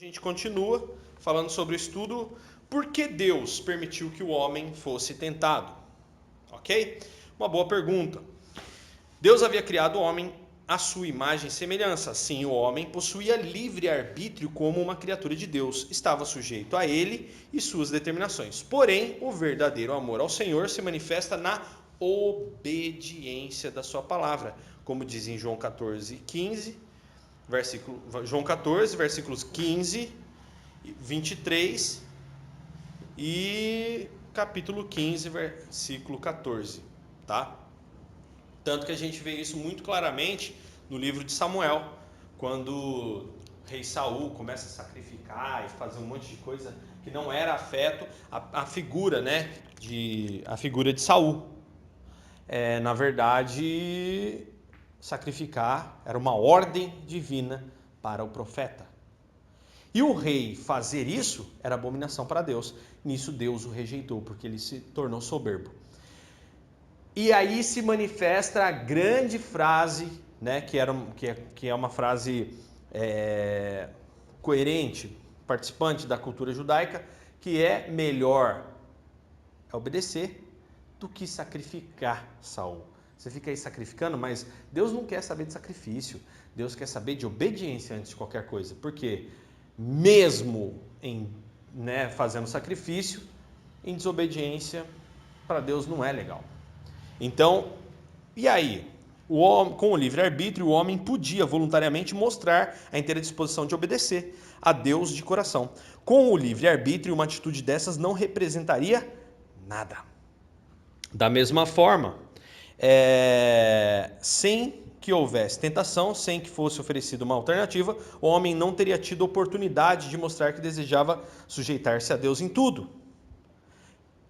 A gente continua falando sobre o estudo por que Deus permitiu que o homem fosse tentado. Ok? Uma boa pergunta. Deus havia criado o homem à sua imagem e semelhança. Assim, o homem possuía livre arbítrio como uma criatura de Deus. Estava sujeito a ele e suas determinações. Porém, o verdadeiro amor ao Senhor se manifesta na obediência da sua palavra. Como diz em João 14, 15, João 14, versículos 15, 23 e capítulo 15, versículo 14, tá? Tanto que a gente vê isso muito claramente no livro de Samuel, quando o rei Saul começa a sacrificar e fazer um monte de coisa que não era afeto à figura, né, a figura de Saul. Na verdade, sacrificar era uma ordem divina para o profeta. E o rei fazer isso era abominação para Deus. Nisso Deus o rejeitou, porque ele se tornou soberbo. E aí se manifesta a grande frase, né, que é uma frase coerente, participante da cultura judaica, que é melhor obedecer do que sacrificar Saul. Você fica aí sacrificando, mas Deus não quer saber de sacrifício. Deus quer saber de obediência antes de qualquer coisa. Porque mesmo fazendo sacrifício, em desobediência, para Deus não é legal. Então, e aí? Com o livre-arbítrio, o homem podia voluntariamente mostrar a inteira disposição de obedecer a Deus de coração. Com o livre-arbítrio, uma atitude dessas não representaria nada. Da mesma forma, sem que houvesse tentação, sem que fosse oferecida uma alternativa, o homem não teria tido oportunidade de mostrar que desejava sujeitar-se a Deus em tudo.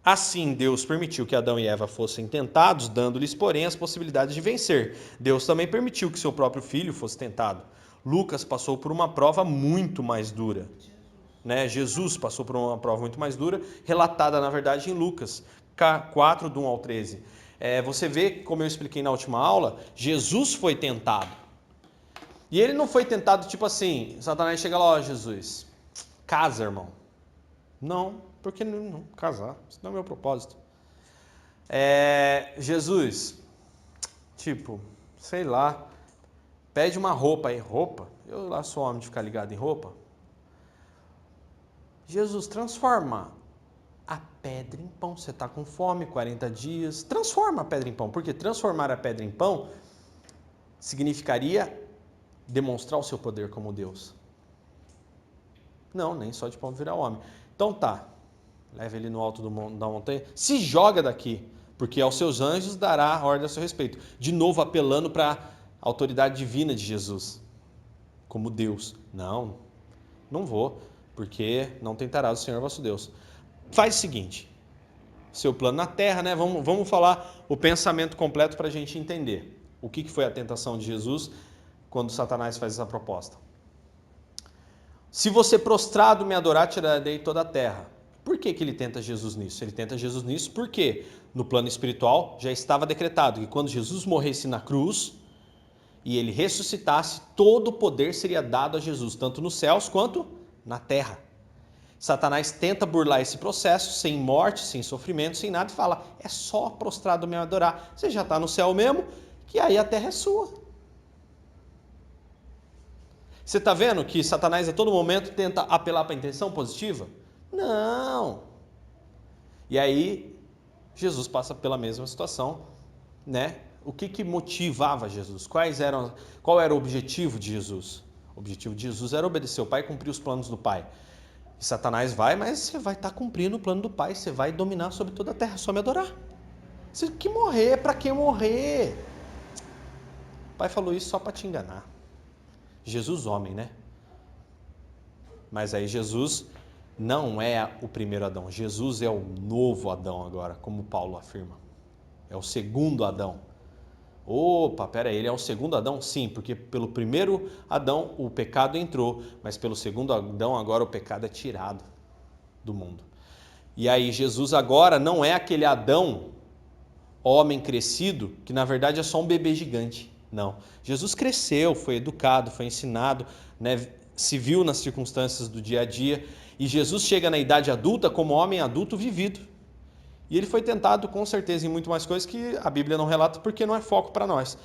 Assim, Deus permitiu que Adão e Eva fossem tentados, dando-lhes, porém, as possibilidades de vencer. Deus também permitiu que seu próprio filho fosse tentado. Lucas passou por uma prova muito mais dura. Jesus passou por uma prova muito mais dura, relatada, na verdade, em Lucas 4, do 1 ao 13. Você vê, como eu expliquei na última aula, Jesus foi tentado. E ele não foi tentado tipo assim, Satanás chega lá, Jesus, casa, irmão. Não, porque não casar, isso não é o meu propósito. Jesus, sei lá, pede uma roupa aí. Roupa? Eu lá sou homem de ficar ligado em roupa. Jesus, transforma a pedra em pão. Você está com fome, 40 dias. Transforma a pedra em pão. Porque transformar a pedra em pão significaria demonstrar o seu poder como Deus. Não, nem só de pão virar homem. Então tá, leva ele no alto da montanha, se joga daqui, porque aos seus anjos dará ordem a seu respeito. De novo apelando para a autoridade divina de Jesus, como Deus. Não vou, porque não tentarás o Senhor vosso Deus. Faz o seguinte, seu plano na terra, né? Vamos falar o pensamento completo para a gente entender o que foi a tentação de Jesus quando Satanás faz essa proposta. Se você prostrado me adorar, tirarei toda a terra. Por que ele tenta Jesus nisso? Ele tenta Jesus nisso porque no plano espiritual já estava decretado que quando Jesus morresse na cruz e ele ressuscitasse, todo o poder seria dado a Jesus, tanto nos céus quanto na terra. Satanás tenta burlar esse processo, sem morte, sem sofrimento, sem nada, e fala, é só prostrado me adorar. Você já está no céu mesmo, que aí a terra é sua. Você está vendo que Satanás a todo momento tenta apelar para a intenção positiva? Não. E aí, Jesus passa pela mesma situação, né? O que motivava Jesus? Qual era o objetivo de Jesus? O objetivo de Jesus era obedecer o Pai e cumprir os planos do Pai. E Satanás vai, mas você vai estar cumprindo o plano do Pai, você vai dominar sobre toda a terra, só me adorar. Você tem que morrer, para que morrer? O Pai falou isso só para te enganar. Jesus homem, né? Mas aí Jesus não é o primeiro Adão. Jesus é o novo Adão agora, como Paulo afirma. É o segundo Adão. Opa, peraí, ele é o segundo Adão? Sim, porque pelo primeiro Adão o pecado entrou, mas pelo segundo Adão agora o pecado é tirado do mundo. E aí Jesus agora não é aquele Adão, homem crescido, que na verdade é só um bebê gigante. Não. Jesus cresceu, foi educado, foi ensinado, né? se viu nas circunstâncias do dia a dia, e Jesus chega na idade adulta como homem adulto vivido. E ele foi tentado com certeza em muito mais coisas que a Bíblia não relata porque não é foco para nós.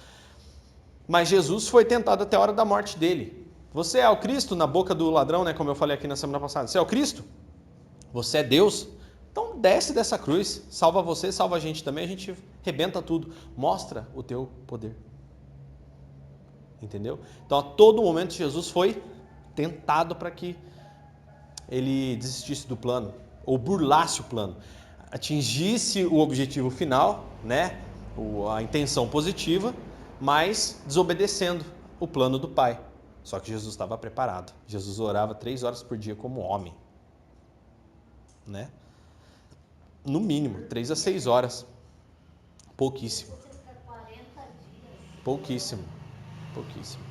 Mas Jesus foi tentado até a hora da morte dele. Você é o Cristo? Na boca do ladrão, né? Como eu falei aqui na semana passada. Você é o Cristo? Você é Deus? Então desce dessa cruz, salva você, salva a gente também, a gente rebenta tudo. Mostra o teu poder. Entendeu? Então a todo momento Jesus foi tentado para que ele desistisse do plano, ou burlasse o plano, atingisse o objetivo final, né? A intenção positiva, mas desobedecendo o plano do Pai. Só que Jesus estava preparado. Jesus orava 3 horas por dia como homem, né? No mínimo, 3 a 6 horas. Pouquíssimo. Pouquíssimo. Pouquíssimo.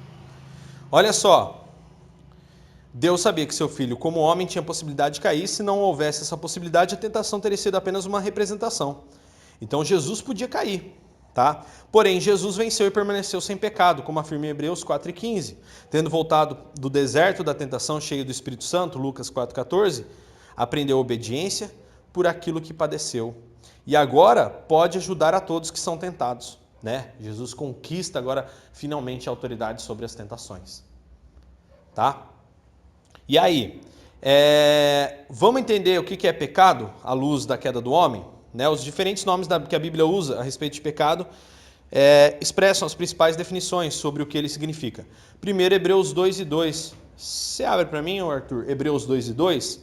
Olha só. Deus sabia que seu filho, como homem, tinha possibilidade de cair. Se não houvesse essa possibilidade, a tentação teria sido apenas uma representação. Então Jesus podia cair, tá? Porém, Jesus venceu e permaneceu sem pecado, como afirma em Hebreus 4:15. Tendo voltado do deserto da tentação cheio do Espírito Santo, Lucas 4:14, aprendeu obediência por aquilo que padeceu. E agora pode ajudar a todos que são tentados, né? Jesus conquista agora finalmente a autoridade sobre as tentações, tá? E aí, vamos entender o que é pecado à luz da queda do homem? Né? Os diferentes nomes que a Bíblia usa a respeito de pecado expressam as principais definições sobre o que ele significa. Primeiro, Hebreus 2:2. Você abre para mim, Arthur? Hebreus 2:2,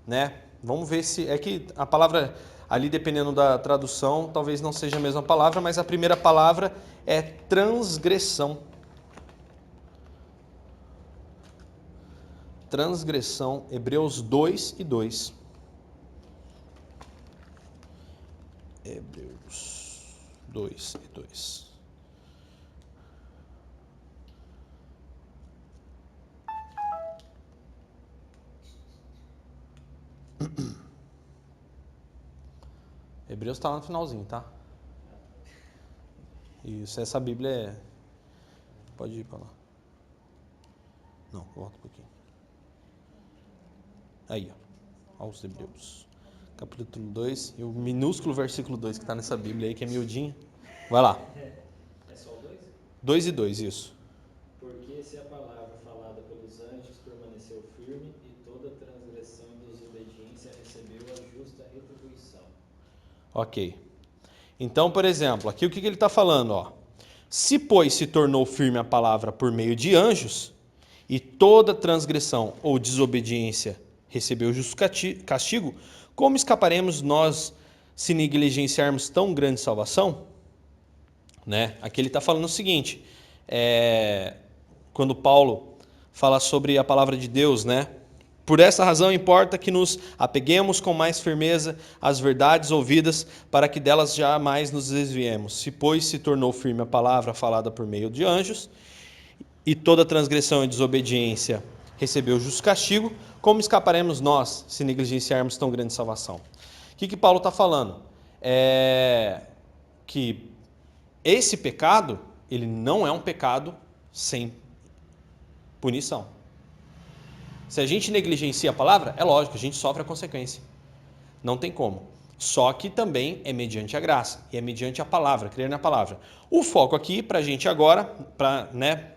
né? Vamos ver se... É que a palavra ali, dependendo da tradução, talvez não seja a mesma palavra, mas a primeira palavra é transgressão. Transgressão, Hebreus 2:2. Hebreus 2:2. Hebreus está lá no finalzinho, tá? Isso, essa Bíblia é... Pode ir para lá. Não, volta um pouquinho. Aí, ó. Aos Hebreus. Capítulo 2 e o minúsculo versículo 2 que está nessa Bíblia aí, que é miudinho. Vai lá. É só o 2? 2:2, isso. Porque se a palavra falada pelos anjos permaneceu firme e toda transgressão e desobediência recebeu a justa retribuição. Ok. Então, por exemplo, aqui o que ele está falando? Ó? Se, pois, se tornou firme a palavra por meio de anjos, e toda transgressão ou desobediência recebeu justo castigo, como escaparemos nós se negligenciarmos tão grande salvação? Né? Aqui ele está falando o seguinte, quando Paulo fala sobre a palavra de Deus, né? Por essa razão importa que nos apeguemos com mais firmeza às verdades ouvidas, para que delas jamais nos desviemos. Se, pois, se tornou firme a palavra falada por meio de anjos, e toda transgressão e desobediência recebeu justo castigo, como escaparemos nós se negligenciarmos tão grande salvação? O que Paulo está falando? Que esse pecado, ele não é um pecado sem punição. Se a gente negligencia a palavra, é lógico, a gente sofre a consequência. Não tem como. Só que também é mediante a graça, e é mediante a palavra, crer na palavra. O foco aqui, para a gente agora, para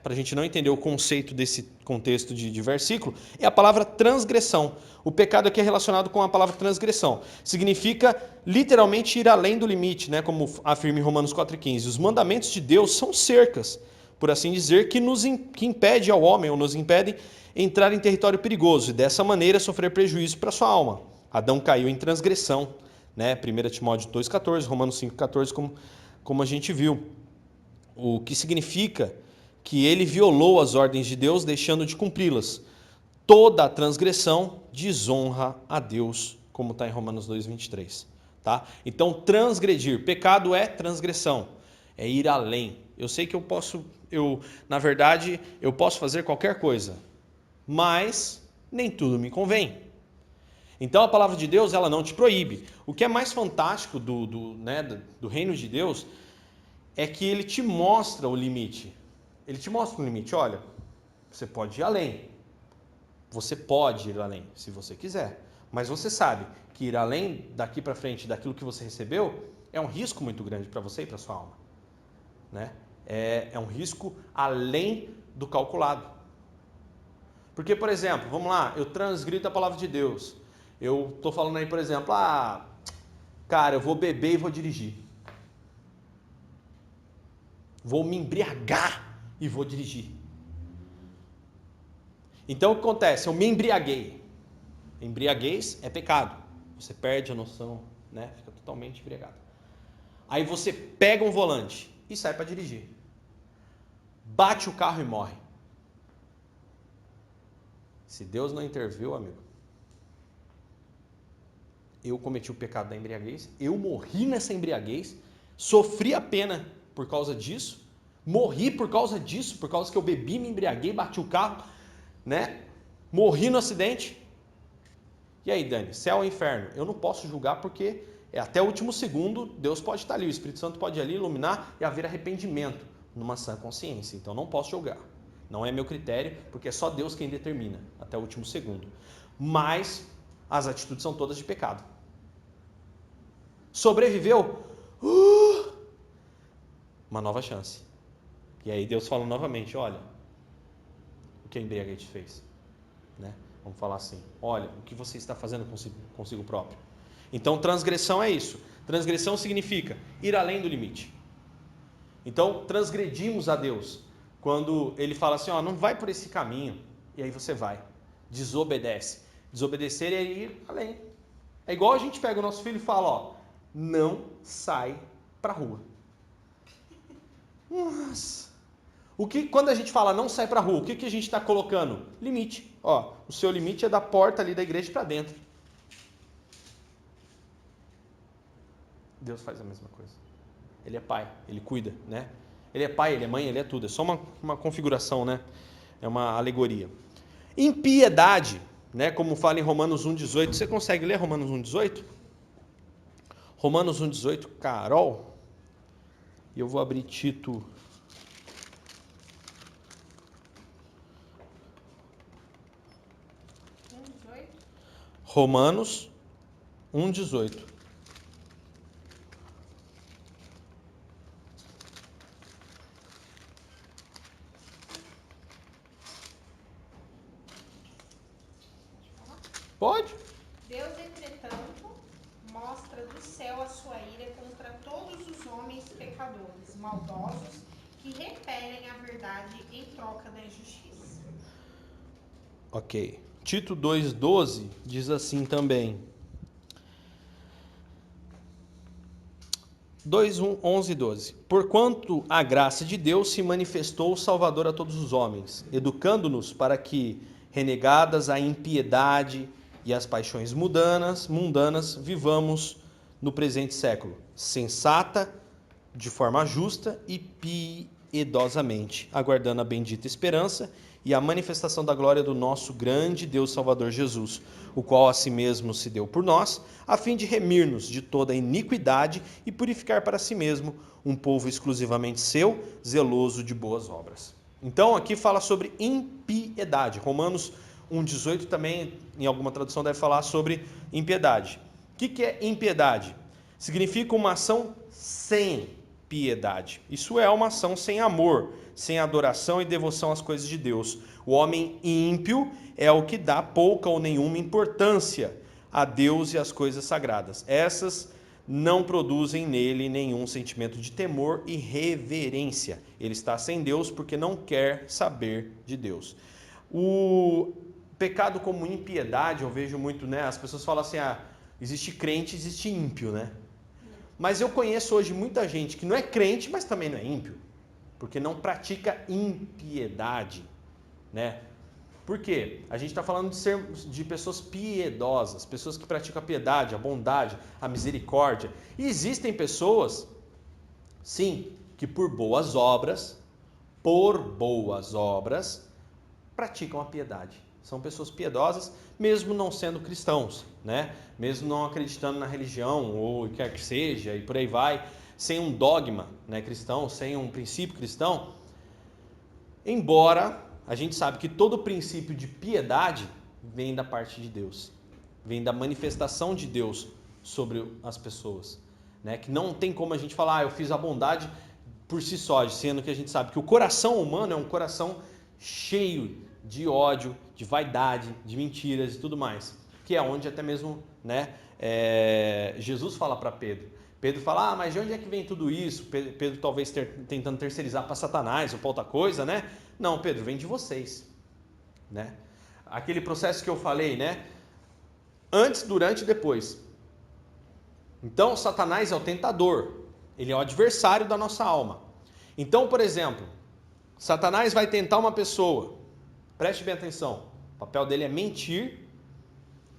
a gente não entender o conceito desse contexto de versículo, é a palavra transgressão. O pecado aqui é relacionado com a palavra transgressão. Significa literalmente ir além do limite, né? Como afirma em Romanos 4:15. Os mandamentos de Deus são cercas, por assim dizer, que impede ao homem, ou nos impedem, entrar em território perigoso e dessa maneira sofrer prejuízo para sua alma. Adão caiu em transgressão, né? 1 Timóteo 2,14, Romanos 5,14, como a gente viu. O que significa que ele violou as ordens de Deus, deixando de cumpri-las. Toda a transgressão desonra a Deus, como está em Romanos 2,23. Tá? Então, transgredir, pecado é transgressão, é ir além. Eu sei que na verdade, eu posso fazer qualquer coisa, mas nem tudo me convém. Então a palavra de Deus, ela não te proíbe. O que é mais fantástico do reino de Deus é que ele te mostra o limite. Ele te mostra o limite. Olha, você pode ir além, Você pode ir além, se você quiser. Mas você sabe que ir além daqui para frente daquilo que você recebeu é um risco muito grande para você e para sua alma, né? É um risco além do calculado. Porque, por exemplo, vamos lá, eu transgrido a palavra de Deus. Eu estou falando aí, por exemplo, cara, eu vou beber e vou dirigir. Vou me embriagar e vou dirigir. Então, o que acontece? Eu me embriaguei. Embriaguez é pecado. Você perde a noção, né? Fica totalmente embriagado. Aí você pega um volante e sai para dirigir. Bate o carro e morre. Se Deus não interviu, amigo, eu cometi o pecado da embriaguez, eu morri nessa embriaguez, sofri a pena por causa disso, morri por causa disso, por causa que eu bebi, me embriaguei, bati o carro, né? Morri no acidente. E aí, Dani, céu ou inferno? Eu não posso julgar porque até o último segundo Deus pode estar ali, o Espírito Santo pode ir ali iluminar e haver arrependimento numa sã consciência. Então não posso julgar. Não é meu critério, porque é só Deus quem determina até o último segundo. Mas as atitudes são todas de pecado. Sobreviveu? Uma nova chance. E aí Deus fala novamente, olha, o que a embriaguez fez, né? Vamos falar assim, olha, o que você está fazendo consigo próprio. Então, transgressão é isso. Transgressão significa ir além do limite. Então, transgredimos a Deus quando Ele fala assim, ó, não vai por esse caminho, e aí você vai, desobedece. Desobedecer é ir além. É igual a gente pega o nosso filho e fala, ó, não sai pra rua. Nossa. Quando a gente fala não sai pra rua, o que a gente está colocando? Limite. Ó, o seu limite é da porta ali da igreja para dentro. Deus faz a mesma coisa. Ele é pai, ele cuida, né? Ele é pai, ele é mãe, ele é tudo. É só uma configuração, né? É uma alegoria. Impiedade, né? Como fala em Romanos 1,18. Você consegue ler Romanos 1,18? Romanos 1,18, Carol. E eu vou abrir Tito. Romanos 1,18. Pode? Deus, entretanto, mostra do céu a sua ira contra todos os homens pecadores, maldosos, que repelem a verdade em troca da injustiça. Ok. Tito 2,12 diz assim também. 11 e 12. Porquanto a graça de Deus se manifestou salvador a todos os homens, educando-nos para que, renegadas a impiedade e as paixões mundanas, vivamos no presente século, sensata, de forma justa e piedosamente, aguardando a bendita esperança e a manifestação da glória do nosso grande Deus Salvador Jesus, o qual a si mesmo se deu por nós, a fim de remir-nos de toda iniquidade e purificar para si mesmo um povo exclusivamente seu, zeloso de boas obras. Então aqui fala sobre impiedade. Romanos 1,18 também, em alguma tradução, deve falar sobre impiedade. O que é impiedade? Significa uma ação sem piedade. Isso é uma ação sem amor, sem adoração e devoção às coisas de Deus. O homem ímpio é o que dá pouca ou nenhuma importância a Deus e às coisas sagradas. Essas não produzem nele nenhum sentimento de temor e reverência. Ele está sem Deus porque não quer saber de Deus. O pecado como impiedade, eu vejo muito, né? As pessoas falam assim, existe crente, existe ímpio, né? Mas eu conheço hoje muita gente que não é crente, mas também não é ímpio, porque não pratica impiedade, né? Por quê? A gente está falando de pessoas piedosas, pessoas que praticam a piedade, a bondade, a misericórdia. E existem pessoas, sim, que por boas obras, praticam a piedade. São pessoas piedosas, mesmo não sendo cristãos, né? Mesmo não acreditando na religião, ou quer que seja, e por aí vai, sem um dogma, né, cristão, sem um princípio cristão. Embora a gente sabe que todo princípio de piedade vem da parte de Deus. Vem da manifestação de Deus sobre as pessoas. Né? Que não tem como a gente falar, eu fiz a bondade por si só, sendo que a gente sabe que o coração humano é um coração cheio de ódio, de vaidade, de mentiras e tudo mais. Que é onde até mesmo, né, Jesus fala para Pedro. Pedro fala, mas de onde é que vem tudo isso? Pedro talvez tentando terceirizar para Satanás ou para outra coisa, né? Não, Pedro, vem de vocês. Né? Aquele processo que eu falei, né? Antes, durante e depois. Então, Satanás é o tentador. Ele é o adversário da nossa alma. Então, por exemplo, Satanás vai tentar uma pessoa. Preste bem atenção. O papel dele é mentir,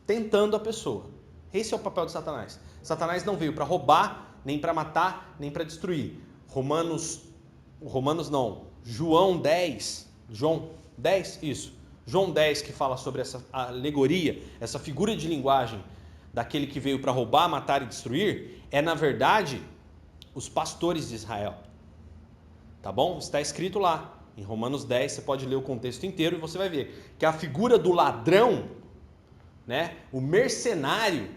tentando a pessoa. Esse é o papel de Satanás. Satanás não veio para roubar, nem para matar, nem para destruir. João 10, isso. João 10, que fala sobre essa alegoria, essa figura de linguagem daquele que veio para roubar, matar e destruir, é na verdade os pastores de Israel. Tá bom? Está escrito lá. Em Romanos 10, você pode ler o contexto inteiro e você vai ver que a figura do ladrão, né, o mercenário,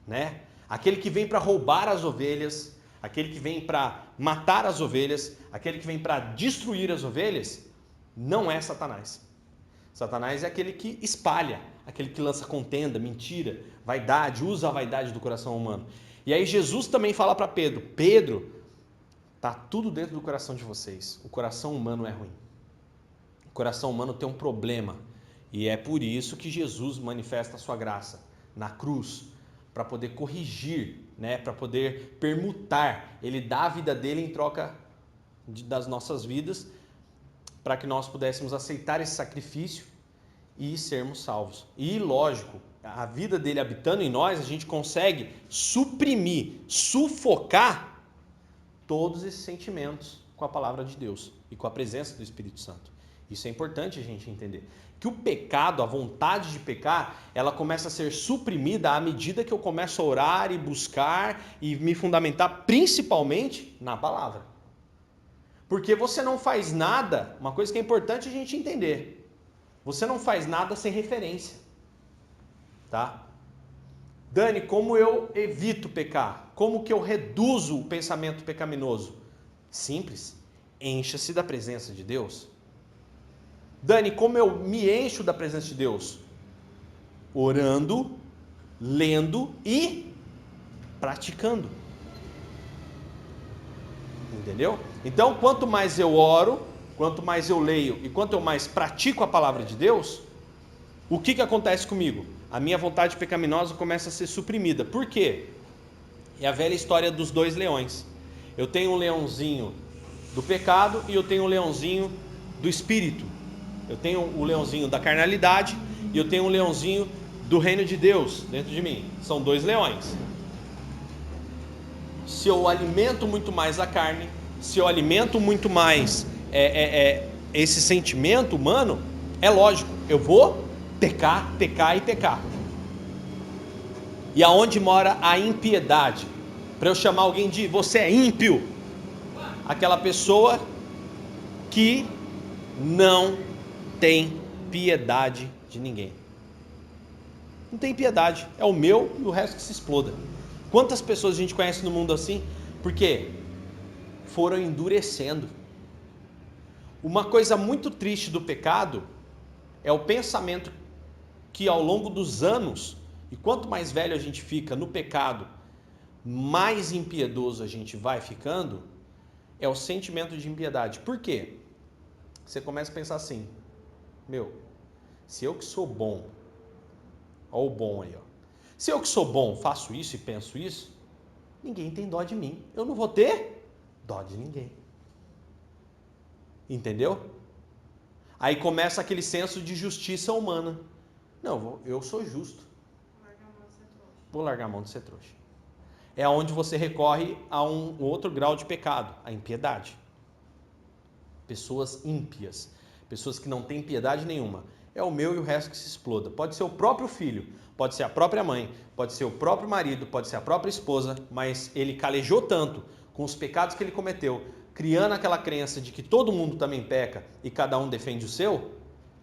né, aquele que vem para roubar as ovelhas, aquele que vem para matar as ovelhas, aquele que vem para destruir as ovelhas, não é Satanás. Satanás é aquele que espalha, aquele que lança contenda, mentira, vaidade, usa a vaidade do coração humano. E aí Jesus também fala para Pedro, Pedro, está tudo dentro do coração de vocês. O coração humano é ruim. O coração humano tem um problema. E é por isso que Jesus manifesta a sua graça na cruz, para poder corrigir, né? Para poder permutar. Ele dá a vida dele em troca das nossas vidas, para que nós pudéssemos aceitar esse sacrifício e sermos salvos. E lógico, a vida dele habitando em nós, a gente consegue suprimir, sufocar todos esses sentimentos com a palavra de Deus e com a presença do Espírito Santo. Isso é importante a gente entender. Que o pecado, a vontade de pecar, ela começa a ser suprimida à medida que eu começo a orar e buscar e me fundamentar principalmente na palavra. Porque você não faz nada, uma coisa que é importante a gente entender, você não faz nada sem referência. Tá? Dani, como eu evito pecar? Como que eu reduzo o pensamento pecaminoso? Simples, encha-se da presença de Deus. Dani, como eu me encho da presença de Deus? Orando, lendo e praticando. Entendeu? Então, quanto mais eu oro, quanto mais eu leio e quanto eu mais pratico a palavra de Deus, o que acontece comigo? A minha vontade pecaminosa começa a ser suprimida. Por quê? É a velha história dos dois leões. Eu tenho um leãozinho do pecado e eu tenho um leãozinho do espírito. Eu tenho o leãozinho da carnalidade e eu tenho um leãozinho do reino de Deus dentro de mim. São dois leões. Se eu alimento muito mais a carne, se eu alimento muito mais esse sentimento humano, é lógico, eu vou pecar. E aonde mora a impiedade? Para eu chamar alguém de você é ímpio, aquela pessoa que não tem piedade de ninguém. Não tem piedade, é o meu e o resto que se exploda. Quantas pessoas a gente conhece no mundo assim? Porque foram endurecendo. Uma coisa muito triste do pecado é o pensamento que ao longo dos anos, e quanto mais velho a gente fica no pecado, mais impiedoso a gente vai ficando, é o sentimento de impiedade. Por quê? Você começa a pensar assim, se eu que sou bom, olha o bom aí, ó. Se eu que sou bom faço isso e penso isso, ninguém tem dó de mim. Eu não vou ter dó de ninguém. Entendeu? Aí começa aquele senso de justiça humana. Não, eu sou justo. Vou largar a mão de ser trouxa. É onde você recorre a um outro grau de pecado, a impiedade. Pessoas ímpias, pessoas que não têm piedade nenhuma. É o meu e o resto que se exploda. Pode ser o próprio filho, pode ser a própria mãe, pode ser o próprio marido, pode ser a própria esposa, mas ele calejou tanto com os pecados que ele cometeu, criando aquela crença de que todo mundo também peca e cada um defende o seu,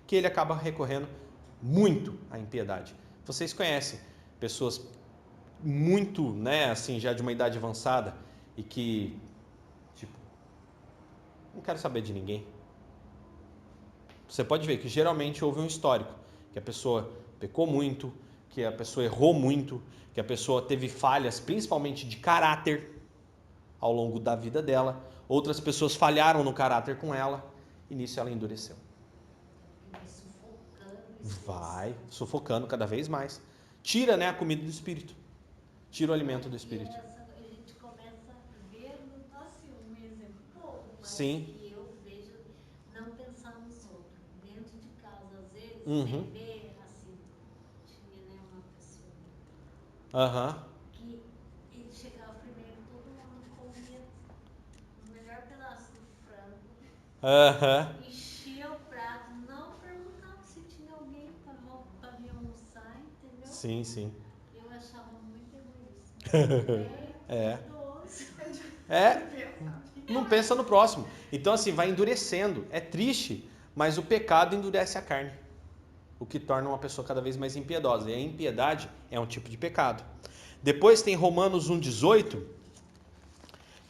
que ele acaba recorrendo muito a impiedade. Vocês conhecem pessoas muito, né, assim, já de uma idade avançada e que, tipo, não quero saber de ninguém. Você pode ver que geralmente houve um histórico, que a pessoa pecou muito, que a pessoa errou muito, que a pessoa teve falhas, principalmente de caráter, ao longo da vida dela. Outras pessoas falharam no caráter com ela e nisso ela endureceu. Vai sufocando cada vez mais. Tira, né, a comida do espírito. Tira o alimento do espírito. A gente começa a ver, assim, um exemplo pouco, mas Sim. que eu vejo não pensar nos outros. Dentro de casa, às vezes, Uhum. você vê, assim, tinha, né, uma pessoa Aham. que ele chegava primeiro, todo mundo comia o melhor pedaço do frango, Aham. enchia o prato, não perguntava se tinha alguém para vir almoçar, entendeu? Sim, sim. Eu achava muito egoísta. É. Idoso. É. Não pensa no próximo. Então, assim, vai endurecendo. É triste, mas o pecado endurece a carne. O que torna uma pessoa cada vez mais impiedosa. E a impiedade é um tipo de pecado. Depois tem Romanos 1,18,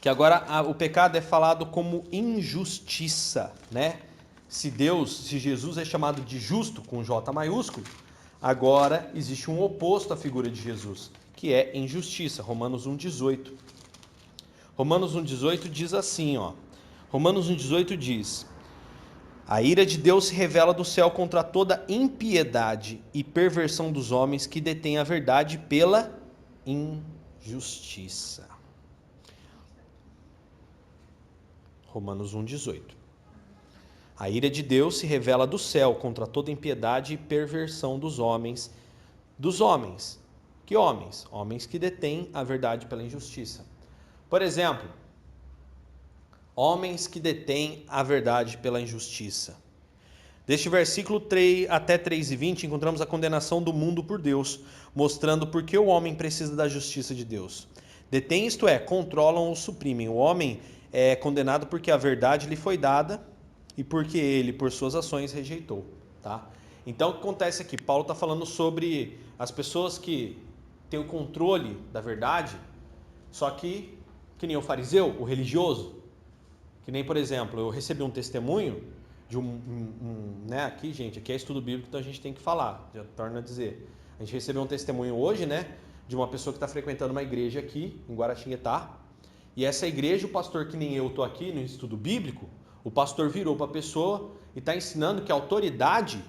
que agora o pecado é falado como injustiça, né? Se Jesus é chamado de justo com J maiúsculo, agora existe um oposto à figura de Jesus, que é injustiça. Romanos 1,18. Romanos 1,18 diz assim, ó. Romanos 1,18 diz: a ira de Deus se revela do céu contra toda impiedade e perversão dos homens que detêm a verdade pela injustiça. Romanos 1,18. A ira de Deus se revela do céu contra toda impiedade e perversão dos homens. Dos homens. Que homens? Homens que detêm a verdade pela injustiça. Por exemplo, homens que detêm a verdade pela injustiça. Deste versículo 3 até 3:20, encontramos a condenação do mundo por Deus, mostrando por que o homem precisa da justiça de Deus. Detêm, isto é, controlam ou suprimem. O homem é condenado porque a verdade lhe foi dada e porque ele, por suas ações, rejeitou. Tá? Então, o que acontece aqui? Paulo está falando sobre as pessoas que têm o controle da verdade, só que nem o fariseu, o religioso. Que nem, por exemplo, eu recebi um testemunho de né, aqui, gente, aqui é estudo bíblico, então a gente tem que falar, já torna a dizer. A gente recebeu um testemunho hoje, né, de uma pessoa que está frequentando uma igreja aqui, em Guaratinguetá, e essa igreja, o pastor, que nem eu estou aqui no estudo bíblico, o pastor virou para a pessoa e está ensinando que a autoridade...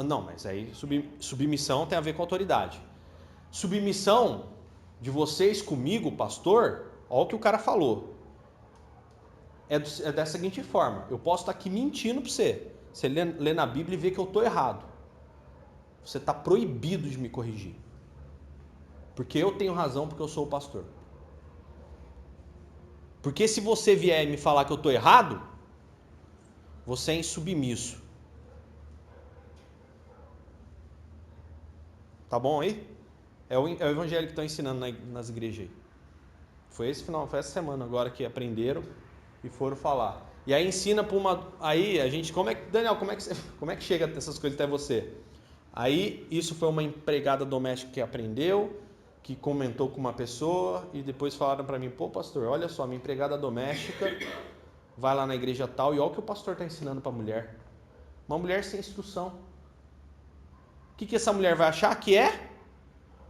Não, mas aí submissão tem a ver com autoridade. Submissão de vocês comigo, pastor, olha o que o cara falou. É da seguinte forma: eu posso estar aqui mentindo para você. Você lê na Bíblia e vê que eu estou errado. Você está proibido de me corrigir. Porque eu tenho razão, porque eu sou o pastor. Porque se você vier me falar que eu estou errado, você é insubmisso. Tá bom aí? É o evangelho que estão ensinando nas igrejas aí. Foi essa semana agora que aprenderam e foram falar. E aí ensina para uma... Aí a gente... Daniel, como é que chega essas coisas até você? Aí isso foi uma empregada doméstica que aprendeu, que comentou com uma pessoa e depois falaram para mim: pô, pastor, olha só, minha empregada doméstica vai lá na igreja tal e olha o que o pastor está ensinando para a mulher. Uma mulher sem instrução. O que essa mulher vai achar que é?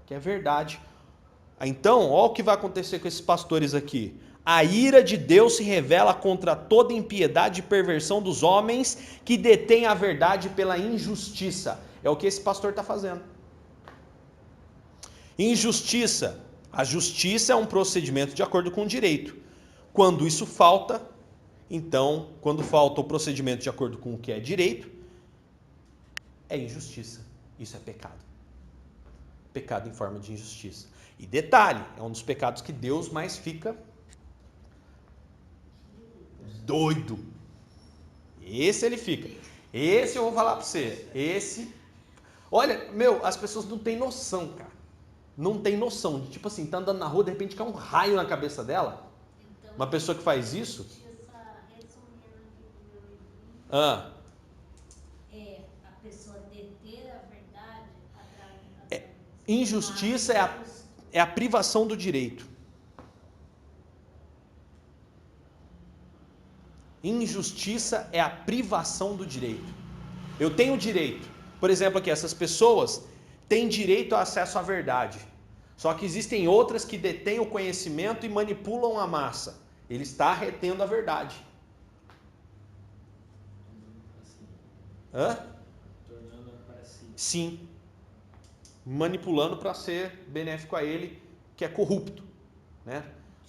Que é verdade. Então, olha o que vai acontecer com esses pastores aqui. A ira de Deus se revela contra toda impiedade e perversão dos homens que detêm a verdade pela injustiça. É o que esse pastor está fazendo. Injustiça. A justiça é um procedimento de acordo com o direito. Quando isso falta, então, quando falta o procedimento de acordo com o que é direito, é injustiça. Isso é pecado. Pecado em forma de injustiça. E detalhe, é um dos pecados que Deus mais fica doido. Esse ele fica. Esse eu vou falar pra você. Esse... Olha, as pessoas não têm noção, cara. Não tem noção. Tipo assim, tá andando na rua, de repente cai um raio na cabeça dela. Então, Uma pessoa que faz isso... Essa resumida aqui do meu livro, Ah, a pessoa Injustiça é a privação do direito. Injustiça é a privação do direito. Eu tenho direito. Por exemplo, aqui, essas pessoas têm direito ao acesso à verdade. Só que existem outras que detêm o conhecimento e manipulam a massa. Ele está retendo a verdade. Hã? Tornando para si. Sim. Manipulando para ser benéfico a ele, que é corrupto. Né?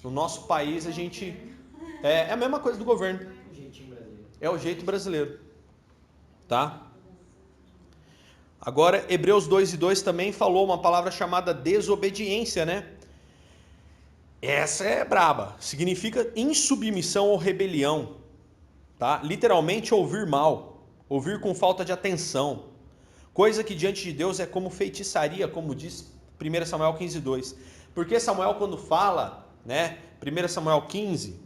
No nosso país, a gente... É a mesma coisa do governo. O jeitinho brasileiro. É o jeito brasileiro. Tá? Agora, Hebreus 2:2 também falou uma palavra chamada desobediência, né? Essa é braba. Significa insubmissão ou rebelião. Tá? Literalmente, ouvir mal. Ouvir com falta de atenção. Coisa que diante de Deus é como feitiçaria, como diz 1 Samuel 15:2. Porque Samuel, quando fala, né? 1 Samuel 15,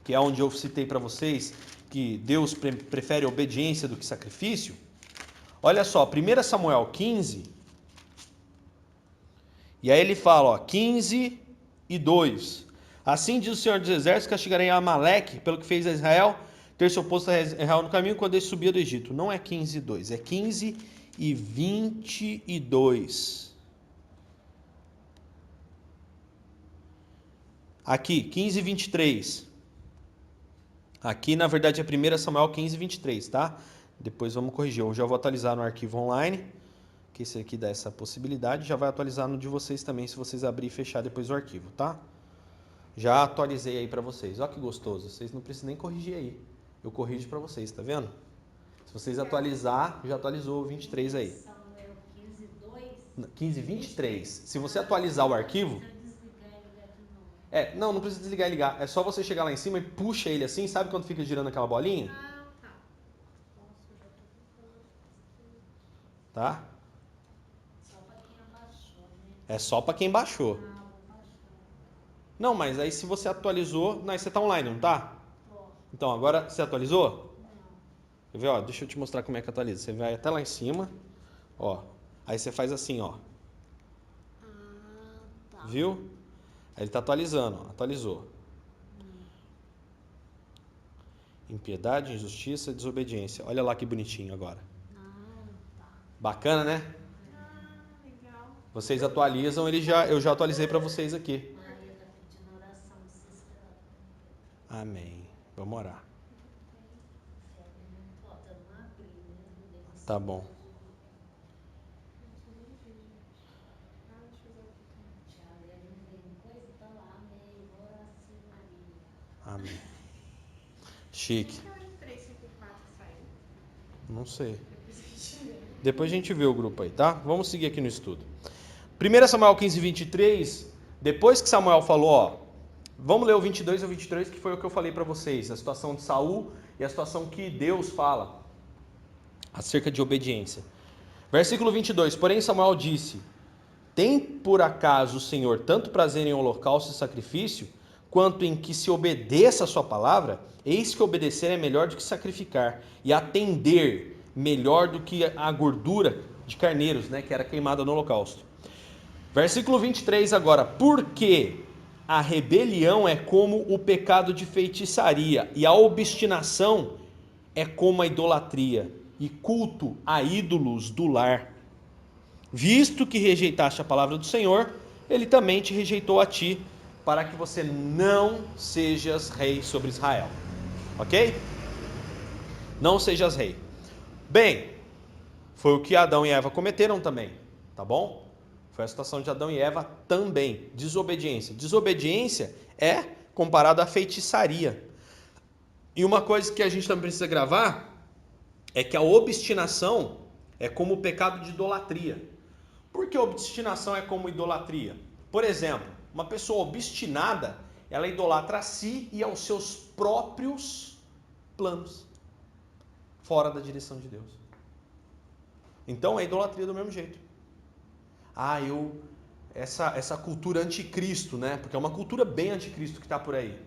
que é onde eu citei para vocês, que Deus prefere obediência do que sacrifício. Olha só, 1 Samuel 15, e aí ele fala, ó, 15:2. Assim diz o Senhor dos Exércitos, castigarei a Amaleque pelo que fez a Israel, ter se oposto a Israel no caminho quando ele subia do Egito. Não é 15:2, é 15:22. Aqui, 15:23. Aqui, na verdade, é 1 Samuel 15:23, tá? Depois vamos corrigir. Eu já vou atualizar no arquivo online, que esse aqui dá essa possibilidade. Já vai atualizar no de vocês também, se vocês abrir e fechar depois o arquivo, tá? Já atualizei aí para vocês. Olha que gostoso. Vocês não precisam nem corrigir aí. Eu corrijo para vocês, tá vendo? Se vocês atualizar, já atualizou o 23 aí. Samuel 15:2. 15:23. Se você atualizar o arquivo... não precisa desligar e ligar. É só você chegar lá em cima e puxa ele assim, sabe quando fica girando aquela bolinha? Ah, tá. Tá? Só para quem abaixou, né? É só para quem baixou. Não, mas aí se você atualizou, você tá online, não tá? Então, agora você atualizou? Quer ver, ó? Deixa eu te mostrar como é que atualiza. Você vai até lá em cima, ó. Aí você faz assim, ó. Tá. Viu? Aí ele tá atualizando, ó. Atualizou. Impiedade, injustiça, desobediência. Olha lá que bonitinho agora. Tá. Bacana, né? Legal. Vocês atualizam, eu já atualizei para vocês aqui. Maria tá pedindo oração, se inscreve. Amém. Vamos orar. Falta não abrir, né? Tá bom. Tiago, ele não vem coisa, tá lá, meio oração, Maria. Amém. Chique. Por que é o 354 que saiu? Não sei. Depois a gente vê. Depois a gente vê o grupo aí, tá? Vamos seguir aqui no estudo. 1 Samuel 15:23, depois que Samuel falou, ó, vamos ler o 22 e o 23, que foi o que eu falei para vocês, a situação de Saul e a situação que Deus fala acerca de obediência. Versículo 22, porém Samuel disse, tem por acaso o Senhor tanto prazer em holocausto e sacrifício, quanto em que se obedeça a sua palavra? Eis que obedecer é melhor do que sacrificar, e atender melhor do que a gordura de carneiros, né, que era queimada no holocausto. Versículo 23 agora, porque a rebelião é como o pecado de feitiçaria, e a obstinação é como a idolatria, e culto a ídolos do lar. Visto que rejeitaste a palavra do Senhor, ele também te rejeitou a ti, para que você não sejas rei sobre Israel. Ok? Não sejas rei. Bem, foi o que Adão e Eva cometeram também, tá bom? Foi a situação de Adão e Eva também. Desobediência. Desobediência é comparada à feitiçaria. E uma coisa que a gente também precisa gravar é que a obstinação é como o pecado de idolatria. Por que obstinação é como idolatria? Por exemplo, uma pessoa obstinada, ela idolatra a si e aos seus próprios planos, fora da direção de Deus. Então é idolatria do mesmo jeito. Essa cultura anticristo, né? Porque é uma cultura bem anticristo que está por aí.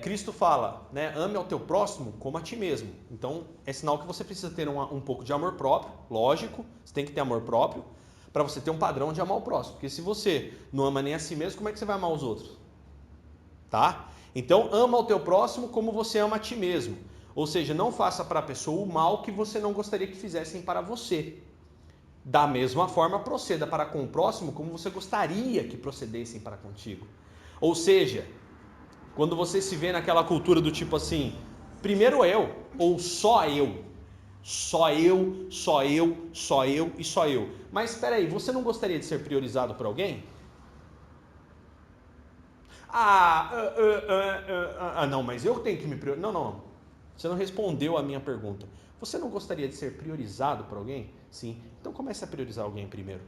Cristo fala, né, ame ao teu próximo como a ti mesmo. Então, é sinal que você precisa ter um pouco de amor próprio, lógico, você tem que ter amor próprio, para você ter um padrão de amar o próximo. Porque se você não ama nem a si mesmo, como é que você vai amar os outros? Tá? Então, ama o teu próximo como você ama a ti mesmo. Ou seja, não faça para a pessoa o mal que você não gostaria que fizessem para você. Da mesma forma, proceda para com o próximo como você gostaria que procedessem para contigo. Ou seja, quando você se vê naquela cultura do tipo assim, primeiro eu, ou só eu. Só eu, só eu, só eu e só eu. Mas espera aí, você não gostaria de ser priorizado por alguém? Não, mas eu tenho que me priorizar. Não. Você não respondeu a minha pergunta. Você não gostaria de ser priorizado por alguém? Sim. Então comece a priorizar alguém primeiro.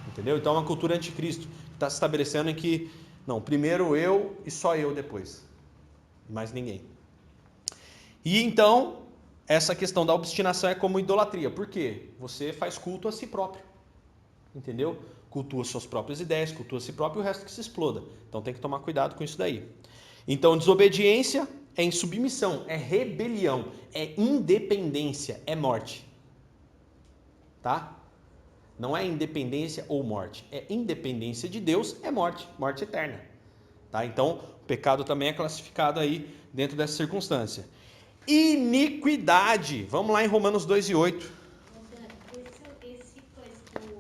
Entendeu? Então é uma cultura anticristo que está se estabelecendo em que, não, primeiro eu e só eu depois. Mais ninguém. E então, essa questão da obstinação é como idolatria. Por quê? Você faz culto a si próprio. Entendeu? Cultua suas próprias ideias, cultua a si próprio e o resto que se exploda. Então tem que tomar cuidado com isso daí. Então, desobediência é insubmissão, é rebelião, é independência, é morte. Tá? Não é independência ou morte. É independência de Deus, é morte, morte eterna. Tá? Então, o pecado também é classificado aí dentro dessa circunstância. Iniquidade. Vamos lá em Romanos 2:8. Esse coisa do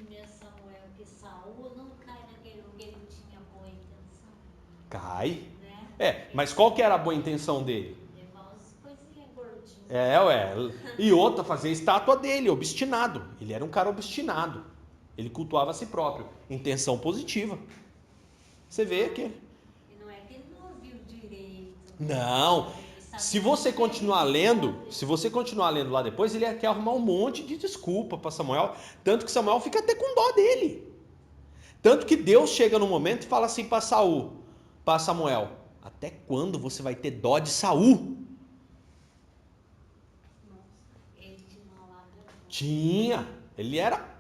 1 Samuel que Saul não cai naquele que ele tinha boa intenção. Cai. Né? Mas qual que era a boa intenção dele? Levar umas coisinhas gordinhas. E outra, fazer a estátua dele, obstinado. Ele era um cara obstinado. Ele cultuava a si próprio. Intenção positiva. Você vê que... E não é que ele não ouviu direito. Não. Se você continuar lendo lá depois, ele quer arrumar um monte de desculpa para Samuel. Tanto que Samuel fica até com dó dele. Tanto que Deus chega no momento e fala assim para Samuel, até quando você vai ter dó de Saul? Ele tinha uma lábia. Tinha. Ele era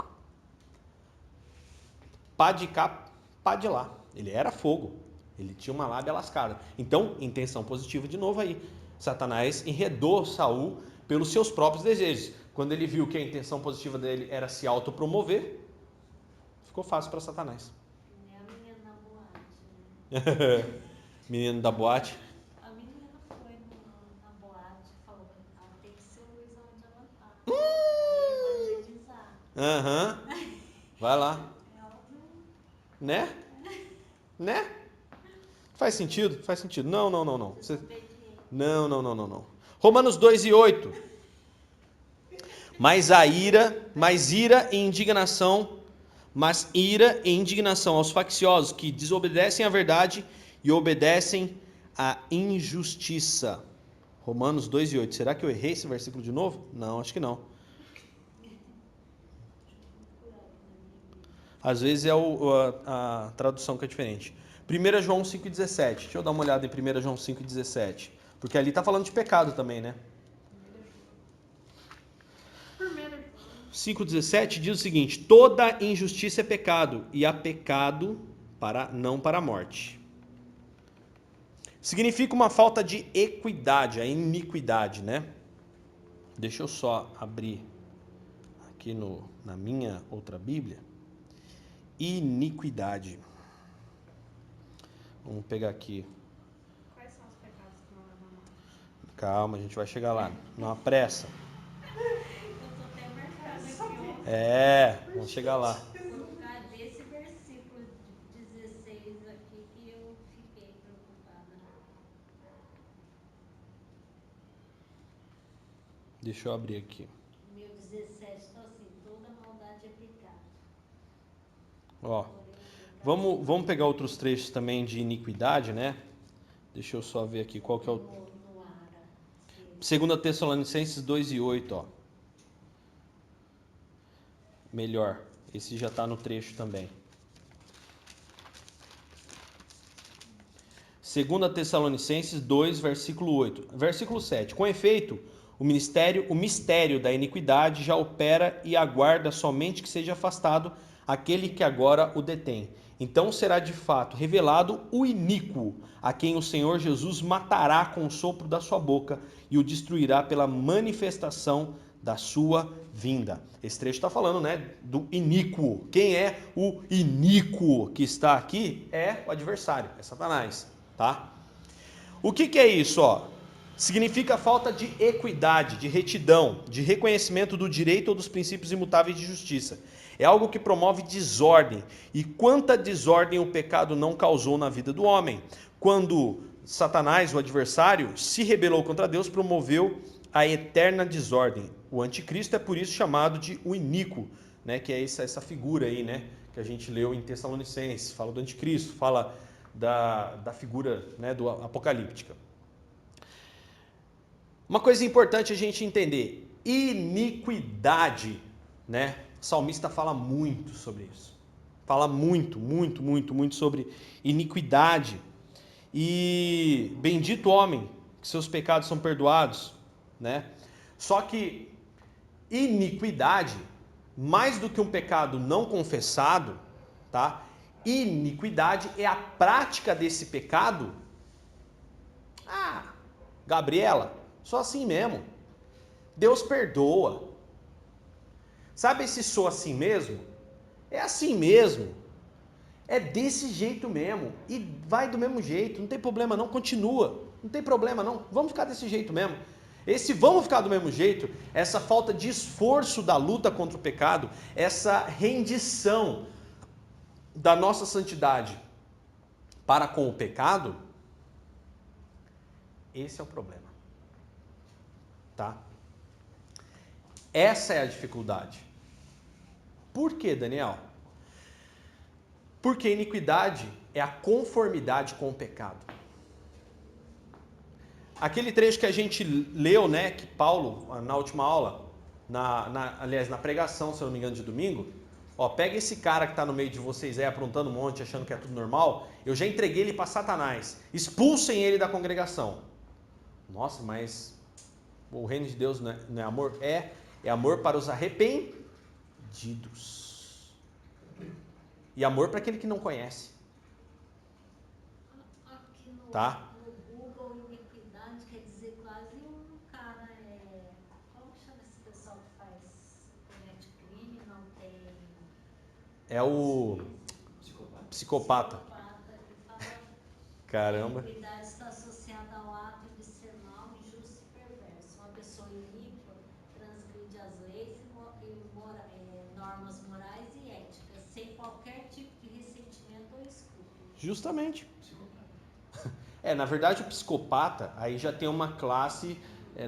pá de cá, pá de lá. Ele era fogo. Ele tinha uma lábia lascada. Então, intenção positiva de novo aí. Satanás enredou Saul pelos seus próprios desejos. Quando ele viu que a intenção positiva dele era se autopromover, ficou fácil para Satanás. É a menina na boate, né? Menino da boate. A menina foi na boate e falou que ela tem que ser o Luiz onde ela tá. Evangelizar. Aham. Vai lá. Ela Né? Faz sentido? Faz sentido. Não. Não. Romanos 2:8. Mas ira e indignação aos facciosos que desobedecem à verdade e obedecem à injustiça. Romanos 2:8. Será que eu errei esse versículo de novo? Não, acho que não. Às vezes é a tradução que é diferente. 1 João 5,17. Deixa eu dar uma olhada em 1 João 5,17. Porque ali está falando de pecado também, né? 5,17 diz o seguinte: toda injustiça é pecado, e há pecado não para a morte. Significa uma falta de equidade, a iniquidade, né? Deixa eu só abrir aqui na minha outra Bíblia. Iniquidade. Vamos pegar aqui. Quais são os pecados que não levam à morte? Calma, a gente vai chegar lá. Não apressa. Eu tô até marcando aqui, ó. Vamos chegar lá. Por causa desse versículo 16 aqui que eu fiquei preocupada. Deixa eu abrir aqui. Meu 17 está assim, toda maldade é pecado. Ó, vamos pegar outros trechos também de iniquidade, né? Deixa eu só ver aqui qual que é o... No Ara. 2 Tessalonicenses 2:8, ó. Melhor, esse já está no trecho também. 2 Tessalonicenses 2, versículo 8. Versículo 7. Com efeito, o mistério da iniquidade já opera e aguarda somente que seja afastado aquele que agora o detém. Então será de fato revelado o iníquo, a quem o Senhor Jesus matará com o sopro da sua boca e o destruirá pela manifestação da sua vinda. Esse trecho está falando, né, do iníquo. Quem é o iníquo que está aqui? É o adversário, é Satanás, tá? O que é isso, ó? Significa falta de equidade, de retidão, de reconhecimento do direito ou dos princípios imutáveis de justiça. É algo que promove desordem. E quanta desordem o pecado não causou na vida do homem? Quando Satanás, o adversário, se rebelou contra Deus, promoveu a eterna desordem. O anticristo é por isso chamado de o iníquo, né? Que é essa figura aí, né? Que a gente leu em Tessalonicenses. Fala do anticristo, fala da figura, né, do apocalíptica. Uma coisa importante a gente entender, iniquidade, né? O salmista fala muito sobre isso. Fala muito sobre iniquidade. E bendito homem, que seus pecados são perdoados, né? Só que iniquidade, mais do que um pecado não confessado, tá? Iniquidade é a prática desse pecado. Ah, Gabriela, só assim mesmo. Deus perdoa. Sabe esse sou assim mesmo? É assim mesmo. É desse jeito mesmo. E vai do mesmo jeito. Não tem problema não, continua. Não tem problema não. Vamos ficar desse jeito mesmo. Esse vamos ficar do mesmo jeito, essa falta de esforço da luta contra o pecado, essa rendição da nossa santidade para com o pecado, esse é o problema. Tá? Essa é a dificuldade. Por que, Daniel? Porque iniquidade é a conformidade com o pecado. Aquele trecho que a gente leu, né, que Paulo, na última aula, aliás, na pregação, se eu não me engano, de domingo, ó, pega esse cara que está no meio de vocês aí, aprontando um monte, achando que é tudo normal, eu já entreguei ele para Satanás, expulsem ele da congregação. Nossa, mas o reino de Deus não é amor? É amor para os arrependidos. E amor para aquele que não conhece. Aqui Tá? no Google, iniquidade quer dizer quase um cara, como chama esse pessoal que comete crime, não tem... É o psicopata. Ele fala, Caramba. a iniquidade está associada ao ato de ser mau, injusto e perverso. Uma pessoa iníqua transgride as leis e normas morais e éticas, sem qualquer tipo de ressentimento ou escrúpulo. Justamente. Na verdade, o psicopata aí já tem uma classe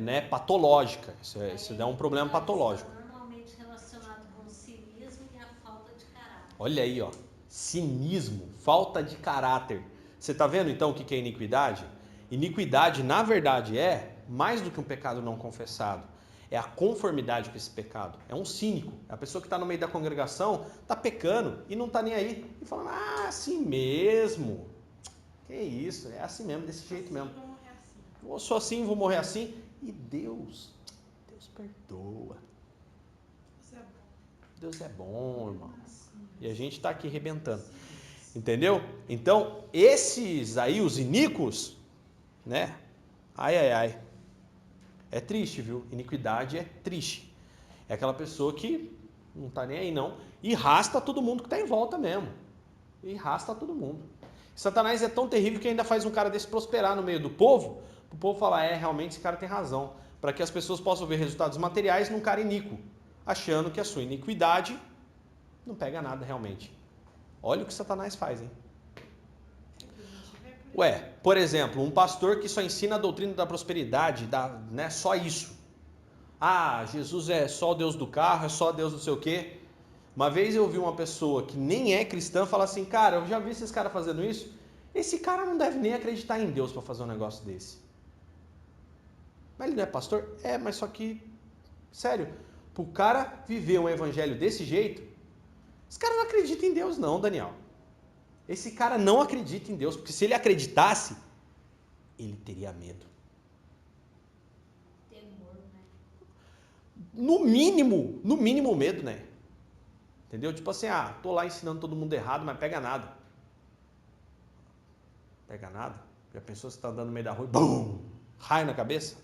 né, patológica. Isso dá um problema patológico. Normalmente relacionado com o cinismo e a falta de caráter. Olha aí, ó. Cinismo, falta de caráter. Você está vendo então o que é iniquidade? Iniquidade, na verdade, é mais do que um pecado não confessado. É a conformidade com esse pecado. É um cínico. É a pessoa que está no meio da congregação, está pecando e não está nem aí. E falando, assim mesmo. Que isso, é assim mesmo, desse jeito mesmo. Eu sou assim, vou morrer assim. E Deus perdoa. Deus é bom, irmão. E a gente está aqui arrebentando. Entendeu? Então, esses aí, os iníquos, né? Ai. É triste, viu? Iniquidade é triste. É aquela pessoa que não está nem aí, não. E rasta todo mundo que está em volta mesmo. E rasta todo mundo. Satanás é tão terrível que ainda faz um cara desse prosperar no meio do povo, para o povo falar, realmente esse cara tem razão. Para que as pessoas possam ver resultados materiais num cara iníquo, achando que a sua iniquidade não pega nada realmente. Olha o que Satanás faz, hein? Por exemplo, um pastor que só ensina a doutrina da prosperidade, né, só isso. Jesus é só o Deus do carro, é só Deus não sei o quê. Uma vez eu vi uma pessoa que nem é cristã falar assim, cara, eu já vi esses caras fazendo isso, esse cara não deve nem acreditar em Deus para fazer um negócio desse. Mas ele não é pastor? Mas só que, sério, pro cara viver um evangelho desse jeito, esse cara não acredita em Deus não, Daniel. Esse cara não acredita em Deus, porque se ele acreditasse, ele teria medo. Temor, né? No mínimo medo, né? Entendeu? Tipo assim, tô lá ensinando todo mundo errado, mas pega nada. Pega nada? Já pensou, você está andando no meio da rua e BUM! Raio na cabeça?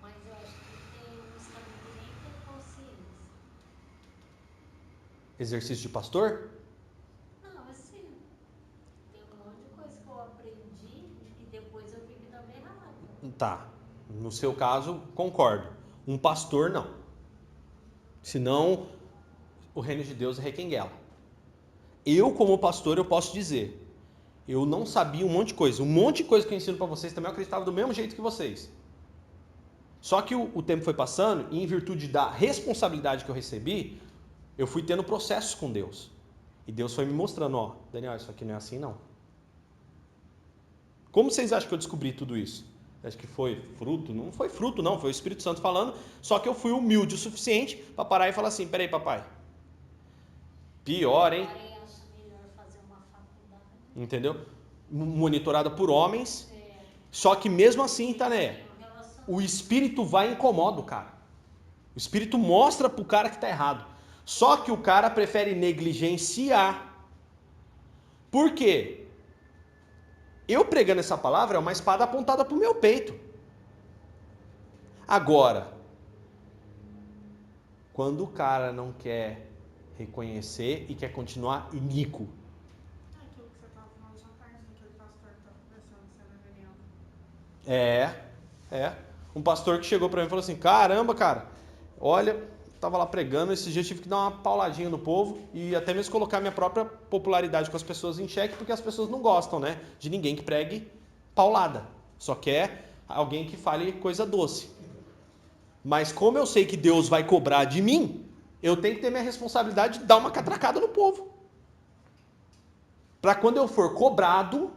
Mas eu acho que tem uns também que nem tem consciência. Exercício de pastor? Não, assim, tem um monte de coisa que eu aprendi e depois eu vi que dava errado. Tá. No seu caso, concordo. Um pastor, não. Senão, o reino de Deus é requenguela. Eu, como pastor, eu posso dizer, eu não sabia um monte de coisa. Um monte de coisa que eu ensino para vocês também eu acreditava do mesmo jeito que vocês. Só que o tempo foi passando e em virtude da responsabilidade que eu recebi, eu fui tendo processos com Deus. E Deus foi me mostrando, Daniel, isso aqui não é assim não. Como vocês acham que eu descobri tudo isso? Acho que foi fruto? Não foi fruto não, foi o Espírito Santo falando, só que eu fui humilde o suficiente para parar e falar assim, peraí papai, pior, hein? Agora eu acho melhor fazer uma faculdade. Entendeu? Monitorada por homens, só que mesmo assim, Tané, o Espírito vai e incomoda o cara. O Espírito mostra pro cara que tá errado. Só que o cara prefere negligenciar. Por quê? Eu pregando essa palavra é uma espada apontada pro meu peito. Agora, quando o cara não quer reconhecer e quer continuar iníquo. É aquilo que você estava falando já tarde, daquele pastor que estava conversando com você na reunião. É. Um pastor que chegou pra mim e falou assim, caramba, cara, olha, tava lá pregando, esse dia eu tive que dar uma pauladinha no povo e até mesmo colocar minha própria popularidade com as pessoas em xeque, porque as pessoas não gostam, né, de ninguém que pregue paulada. Só quer alguém que fale coisa doce. Mas como eu sei que Deus vai cobrar de mim, eu tenho que ter minha responsabilidade de dar uma catracada no povo. Para quando eu for cobrado,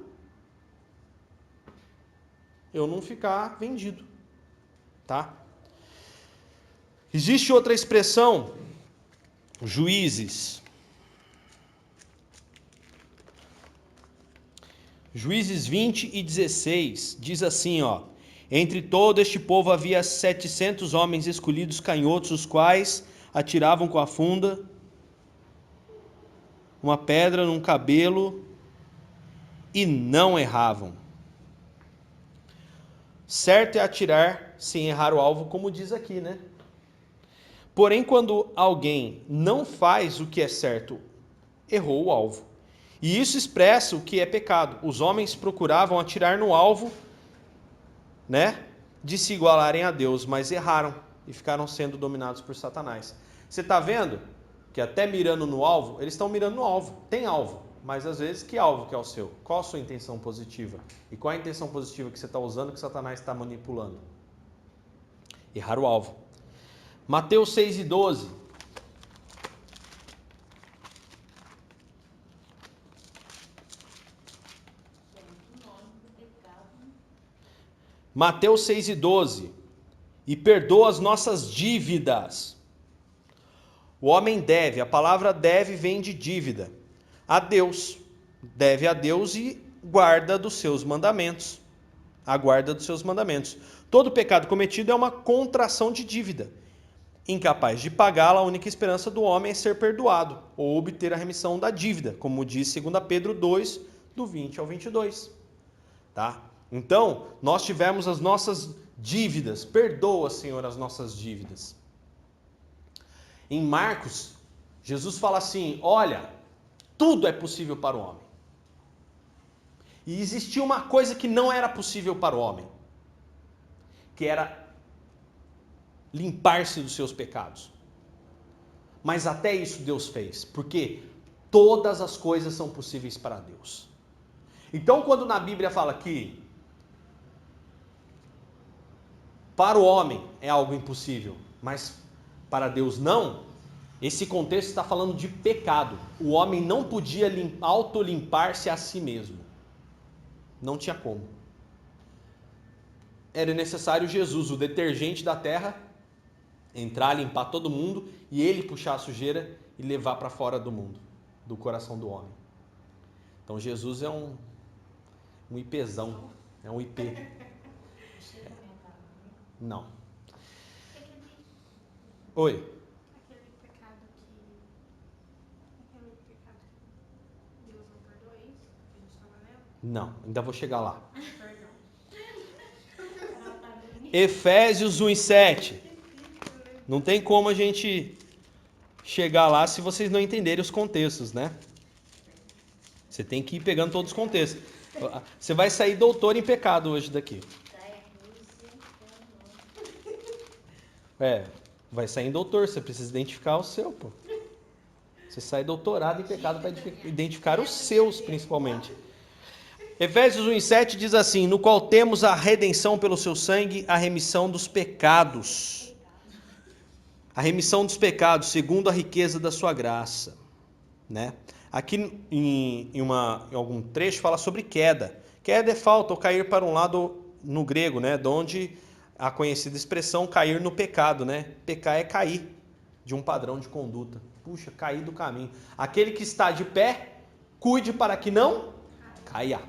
eu não ficar vendido. Tá? Existe outra expressão, Juízes. Juízes 20 e 16, diz assim, entre todo este povo havia 700 homens escolhidos canhotos, os quais atiravam com a funda uma pedra num cabelo e não erravam. Certo é atirar sem errar o alvo, como diz aqui, né? Porém, quando alguém não faz o que é certo, errou o alvo. E isso expressa o que é pecado. Os homens procuravam atirar no alvo, né, de se igualarem a Deus, mas erraram e ficaram sendo dominados por Satanás. Você está vendo que até mirando no alvo, eles estão mirando no alvo. Tem alvo, mas às vezes que alvo que é o seu? Qual a sua intenção positiva? E qual a intenção positiva que você está usando que Satanás está manipulando? Errar o alvo. Mateus 6 e 12. Mateus 6 e 12. E perdoa as nossas dívidas. O homem deve, a palavra deve vem de dívida. A Deus. Deve a Deus e guarda dos seus mandamentos. A guarda dos seus mandamentos. Todo pecado cometido é uma contração de dívida. Incapaz de pagá-la, a única esperança do homem é ser perdoado ou obter a remissão da dívida, como diz 2 Pedro 2, do 20 ao 22. Tá? Então, nós tivemos as nossas dívidas. Perdoa, Senhor, as nossas dívidas. Em Marcos, Jesus fala assim, olha, tudo é possível para o homem. E existia uma coisa que não era possível para o homem, que era limpar-se dos seus pecados. Mas até isso Deus fez, porque todas as coisas são possíveis para Deus. Então, quando na Bíblia fala que para o homem é algo impossível, mas para Deus não, esse contexto está falando de pecado. O homem não podia autolimpar-se a si mesmo. Não tinha como. Era necessário Jesus, o detergente da terra, entrar, limpar todo mundo e ele puxar a sujeira e levar para fora do mundo, do coração do homem. Então Jesus é um IPzão, é um IP. Não. Oi. Aquele Não, ainda vou chegar lá. Perdão. Efésios 1:7. Não tem como a gente chegar lá se vocês não entenderem os contextos, né? Você tem que ir pegando todos os contextos. Você vai sair doutor em pecado hoje daqui. Vai sair em doutor, você precisa identificar o seu, pô. Você sai doutorado em pecado para identificar os seus, principalmente. Efésios 1:7 diz assim: no qual temos a redenção pelo seu sangue, a remissão dos pecados. A remissão dos pecados, segundo a riqueza da sua graça. Né? Aqui em algum trecho fala sobre queda. Queda é falta ou cair para um lado no grego, né? De onde a conhecida expressão cair no pecado, né? Pecar é cair de um padrão de conduta. Puxa, cair do caminho. Aquele que está de pé, cuide para que não caia.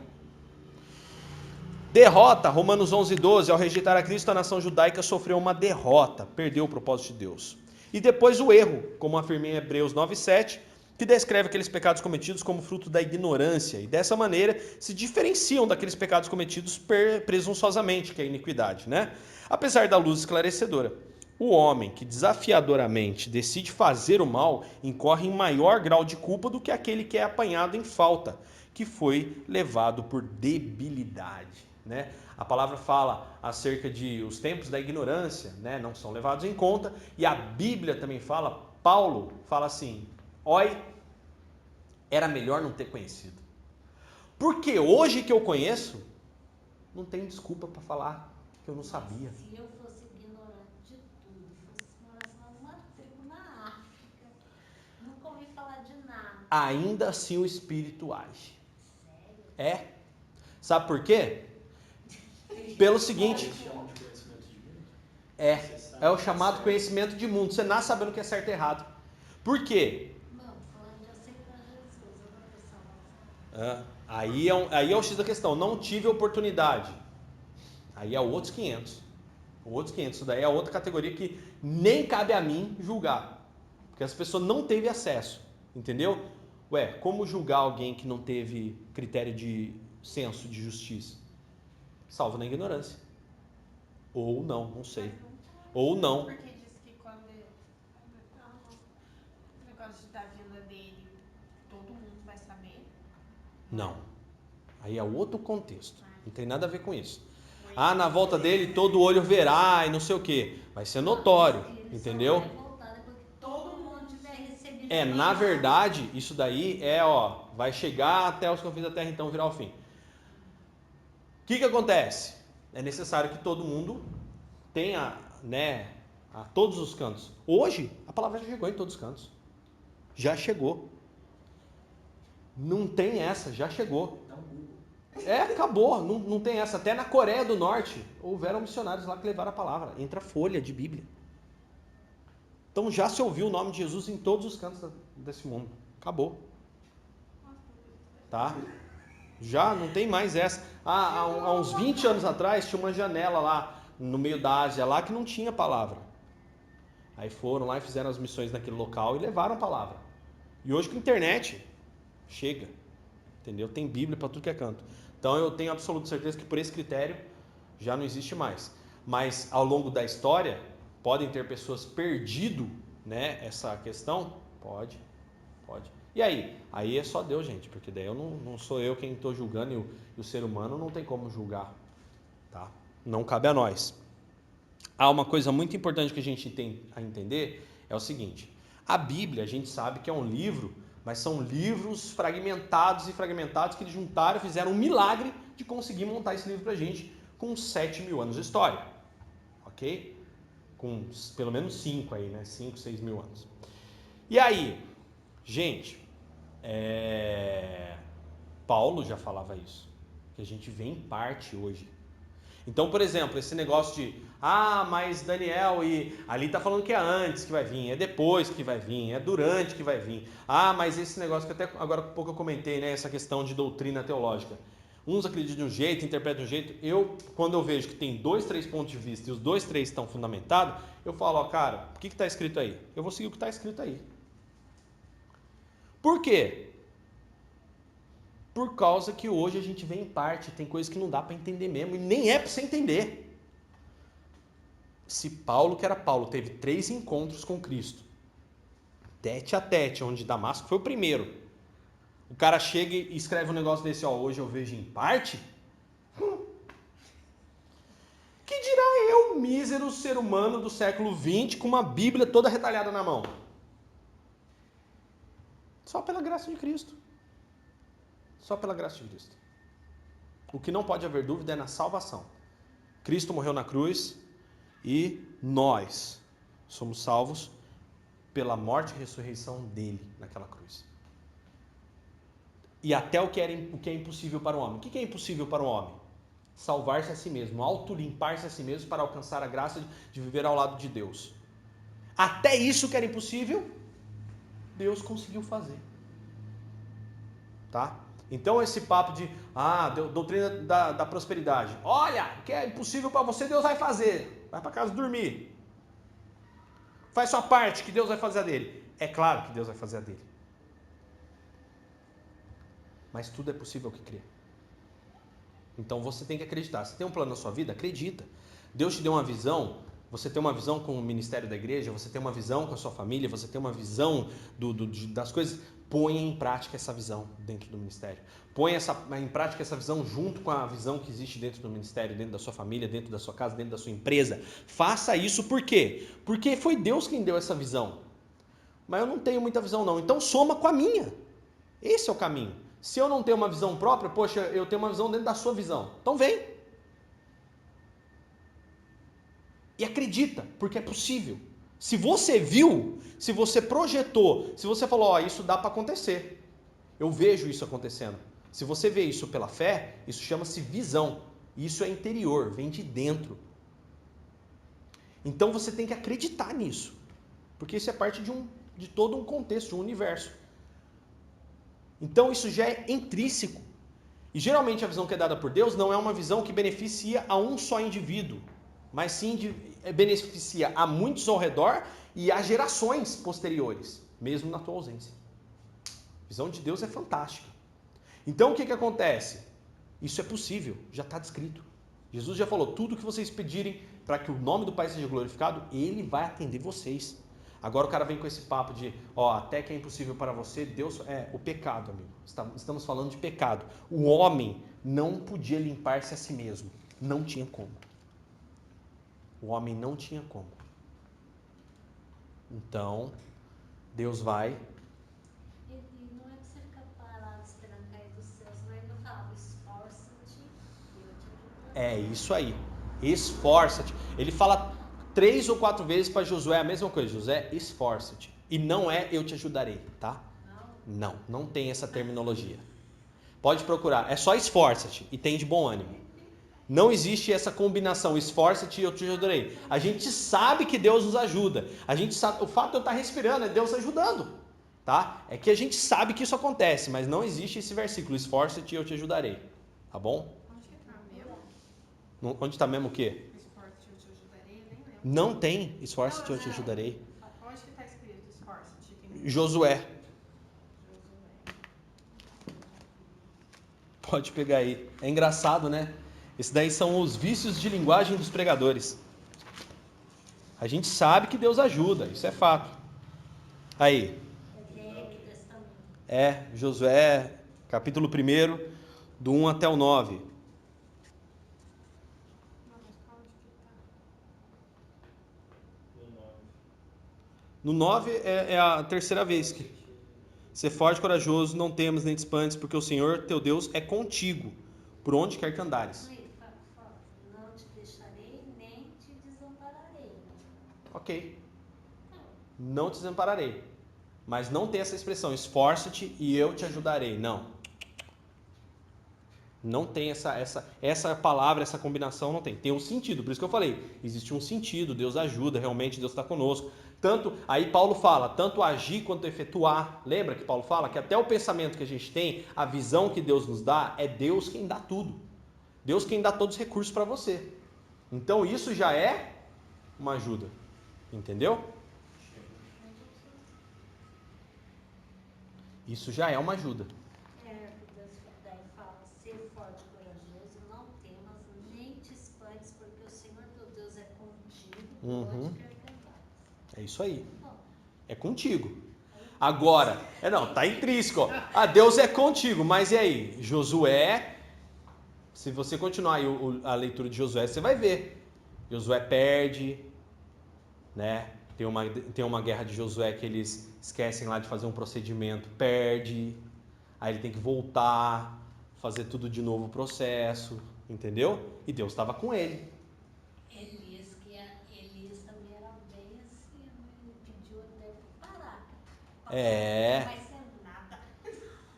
Derrota, Romanos 11:12, ao rejeitar a Cristo, a nação judaica sofreu uma derrota, perdeu o propósito de Deus. E depois o erro, como afirma em Hebreus 9:7, que descreve aqueles pecados cometidos como fruto da ignorância, e dessa maneira se diferenciam daqueles pecados cometidos presunçosamente, que é a iniquidade, né? Apesar da luz esclarecedora, o homem que desafiadoramente decide fazer o mal incorre em maior grau de culpa do que aquele que é apanhado em falta, que foi levado por debilidade. Né? A palavra fala acerca de os tempos da ignorância, né? Não são levados em conta, e a Bíblia também fala, Paulo fala assim, oi, era melhor não ter conhecido. Porque hoje que eu conheço, não tem desculpa para falar que eu não sabia. Se eu fosse ignorante de tudo, fosse morar numa tribo na África, nunca ouvi falar de nada. Ainda assim o Espírito age. Sério? É. Sabe por quê? Pelo seguinte, Eles chamam de conhecimento divino. é o chamado conhecimento de mundo. Você nasce sabendo o que é certo e errado. Por quê? Não, falando de aceitar Jesus, outra pessoa. Aí é o X da questão. Não tive oportunidade. Aí é outros 500. Outros 500. Isso daí é outra categoria que nem cabe a mim julgar. Porque essa pessoa não teve acesso. Entendeu? Como julgar alguém que não teve critério de senso de justiça? Salvo na ignorância. Ou não sei. Ou não. Porque diz que quando o negócio da vila dele, todo mundo vai saber. Não. Aí é outro contexto. Não tem nada a ver com isso. Na volta dele todo olho verá e não sei o que. Vai ser notório. Entendeu? Vai voltar depois que todo mundo tiver recebido. Na verdade, isso daí vai chegar até os confins da terra, então virar o fim. O que acontece? É necessário que todo mundo tenha, né, a todos os cantos. Hoje, a palavra já chegou em todos os cantos. Já chegou. Não tem essa, já chegou. Acabou, não tem essa. Até na Coreia do Norte, houveram missionários lá que levaram a palavra. Entra folha de Bíblia. Então já se ouviu o nome de Jesus em todos os cantos desse mundo. Acabou. Tá? Já não tem mais essa. Há uns 20 anos atrás tinha uma janela lá no meio da Ásia lá que não tinha palavra. Aí foram lá e fizeram as missões naquele local e levaram a palavra. E hoje com a internet chega. Entendeu? Tem Bíblia para tudo que é canto. Então eu tenho absoluta certeza que por esse critério já não existe mais. Mas ao longo da história podem ter pessoas perdido, né, essa questão? Pode. E aí? Aí é só Deus, gente, porque daí não sou eu quem estou julgando e o ser humano não tem como julgar, tá? Não cabe a nós. Há uma coisa muito importante que a gente tem a entender, é o seguinte, a Bíblia a gente sabe que é um livro, mas são livros fragmentados que eles juntaram e fizeram um milagre de conseguir montar esse livro pra gente com 7.000 anos de história, ok? Com pelo menos 5 aí, né? 5, 6 mil anos. E aí, gente, Paulo já falava isso, que a gente vê em parte hoje. Então, por exemplo, esse negócio de mas Daniel, e ali está falando que é antes que vai vir, é depois que vai vir, é durante que vai vir. Mas esse negócio que até agora há pouco eu comentei, né, essa questão de doutrina teológica. Uns acreditam de um jeito, interpretam de um jeito. Quando eu vejo que tem 2, 3 pontos de vista e os 2, 3 estão fundamentados, eu falo, cara, o que está escrito aí? Eu vou seguir o que está escrito aí. Por quê? Por causa que hoje a gente vê em parte, tem coisas que não dá para entender mesmo, e nem é para você entender. Se Paulo, que era Paulo, teve 3 encontros com Cristo, tete a tete, onde Damasco foi o primeiro, o cara chega e escreve um negócio desse, ó, hoje eu vejo em parte, que dirá eu, mísero ser humano do século XX, com uma Bíblia toda retalhada na mão? Só pela graça de Cristo. Só pela graça de Cristo. O que não pode haver dúvida é na salvação. Cristo morreu na cruz e nós somos salvos pela morte e ressurreição dele naquela cruz. E até o que é impossível para o homem. O que é impossível para o homem? Salvar-se a si mesmo, autolimpar-se a si mesmo para alcançar a graça de viver ao lado de Deus. Até isso que era impossível, Deus conseguiu fazer. Tá? Então esse papo de doutrina da prosperidade. Olha, o que é impossível para você, Deus vai fazer. Vai para casa dormir. Faz sua parte, que Deus vai fazer a dele. É claro que Deus vai fazer a dele. Mas tudo é possível que crê. Então você tem que acreditar. Se tem um plano na sua vida, acredita. Deus te deu uma visão. Você tem uma visão com o ministério da igreja, você tem uma visão com a sua família, você tem uma visão das coisas. Ponha em prática essa visão dentro do ministério. Ponha em prática essa visão junto com a visão que existe dentro do ministério, dentro da sua família, dentro da sua casa, dentro da sua empresa. Faça isso por quê? Porque foi Deus quem deu essa visão. Mas eu não tenho muita visão não, então soma com a minha. Esse é o caminho. Se eu não tenho uma visão própria, poxa, eu tenho uma visão dentro da sua visão. Então vem. E acredita, porque é possível. Se você viu, se você projetou, se você falou, isso dá para acontecer. Eu vejo isso acontecendo. Se você vê isso pela fé, isso chama-se visão. Isso é interior, vem de dentro. Então você tem que acreditar nisso. Porque isso é parte de todo um contexto, de um universo. Então isso já é intrínseco. E geralmente a visão que é dada por Deus não é uma visão que beneficia a um só indivíduo, mas sim beneficia a muitos ao redor e a gerações posteriores, mesmo na tua ausência. A visão de Deus é fantástica. Então o que acontece? Isso é possível, já está descrito. Jesus já falou, tudo que vocês pedirem para que o nome do Pai seja glorificado, Ele vai atender vocês. Agora o cara vem com esse papo de, até que é impossível para você, Deus... o pecado, amigo. Estamos falando de pecado. O homem não podia limpar-se a si mesmo. Não tinha como. O homem não tinha como. Então, Deus vai... E não é que você fica parado esperando cair dos céus, mas ele não fala, esforça-te e eu te ajudarei. É isso aí. Esforça-te. Ele fala 3 ou 4 vezes para Josué a mesma coisa. Josué, esforça-te. E não é eu te ajudarei, tá? Não tem essa terminologia. Pode procurar. É só esforça-te e tem de bom ânimo. Não existe essa combinação, esforça-te e eu te ajudarei. A gente sabe que Deus nos ajuda. A gente sabe, o fato de eu estar respirando é Deus ajudando, tá? É que a gente sabe que isso acontece, mas não existe esse versículo, esforça-te e eu te ajudarei. Tá bom? Onde que tá mesmo? Onde está mesmo o quê? Esforça-te, eu te ajudarei, eu nem lembro. Não tem, esforça-te e eu te ajudarei. Onde que tá escrito esforça-te? Tem- Josué. Pode pegar aí. É engraçado, né? Esses daí são os vícios de linguagem dos pregadores. A gente sabe que Deus ajuda, isso é fato. Aí. Josué, capítulo 1, do 1 até o 9. Não, mas qual onde que tá? No 9. No 9 é a terceira vez que... Ser forte e corajoso, não temas nem te espantes, porque o Senhor, teu Deus, é contigo, por onde quer que andares. Não te deixarei, nem te desampararei. Ok. Não te desampararei. Mas não tem essa expressão, esforça-te e eu te ajudarei. Não. Não tem essa palavra, essa combinação, não tem. Tem um sentido, por isso que eu falei. Existe um sentido, Deus ajuda, realmente Deus está conosco. Aí Paulo fala, tanto agir quanto efetuar. Lembra que Paulo fala que até o pensamento que a gente tem, a visão que Deus nos dá, é Deus quem dá tudo. Deus quem dá todos os recursos para você. Então isso já é uma ajuda. Entendeu? Isso já é uma ajuda. Deus dá Uhum. Onde quer que andares. É isso aí. Bom, É contigo. Agora, tá intrínseco. Ó. Ah, Deus é contigo, mas e aí? Josué, se você continuar aí a leitura de Josué, você vai ver. Josué perde, né? Tem uma guerra de Josué que eles esquecem lá de fazer um procedimento, perde. Aí ele tem que voltar, fazer tudo de novo o processo, entendeu? E Deus estava com ele. Elias também era bem assim, né? Ele pediu até para parar. É. Não vai ser nada.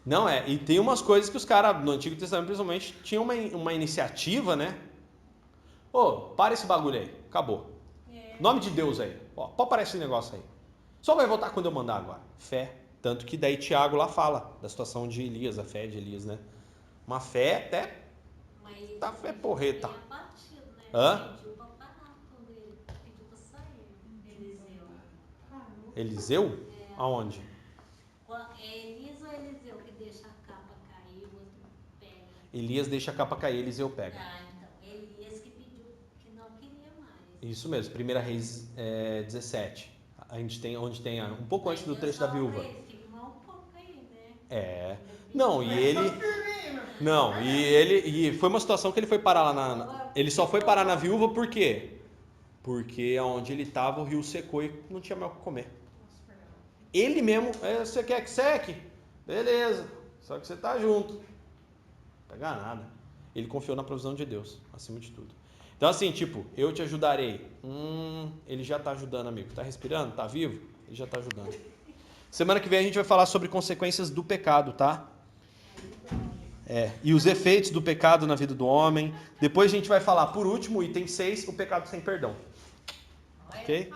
Não é, e tem umas coisas que os caras no Antigo Testamento principalmente tinham uma iniciativa, né? Ô, para esse bagulho aí, acabou. Nome de Deus aí, ó, pode parar esse negócio aí. Só vai voltar quando eu mandar agora. Fé. Tanto que daí Tiago lá fala da situação de Elias, a fé de Elias, né? Uma fé até. Mas Tá fé ele porreta. foi abatido, né? Hã? Pediu para parar quando ele pediu para sair. Eliseu. Eliseu? Aonde? É Elias ou Eliseu que deixa a capa cair, o outro pega? Elias deixa a capa cair, Eliseu pega. Ah, então, Elias que pediu que não queria mais. Isso mesmo, 1 Reis 17. A gente tem, onde tem um pouco antes do Mas trecho Deus da falou viúva. pra ele, firma um pouco aí, né? É. Não, e ele. Não, e foi uma situação que ele foi parar lá ele só foi parar na viúva por quê? Porque onde ele estava o rio secou e não tinha mais o que comer. Ele mesmo, você quer que seque? Beleza, só que você tá junto. Não pegar nada. Ele confiou na provisão de Deus, acima de tudo. Então assim, tipo, eu te ajudarei. Ele já tá ajudando, amigo. Tá respirando? Tá vivo? Ele já tá ajudando. Semana que vem a gente vai falar sobre consequências do pecado, tá? E os efeitos do pecado na vida do homem. Depois a gente vai falar, por último, item 6, o pecado sem perdão. Ok?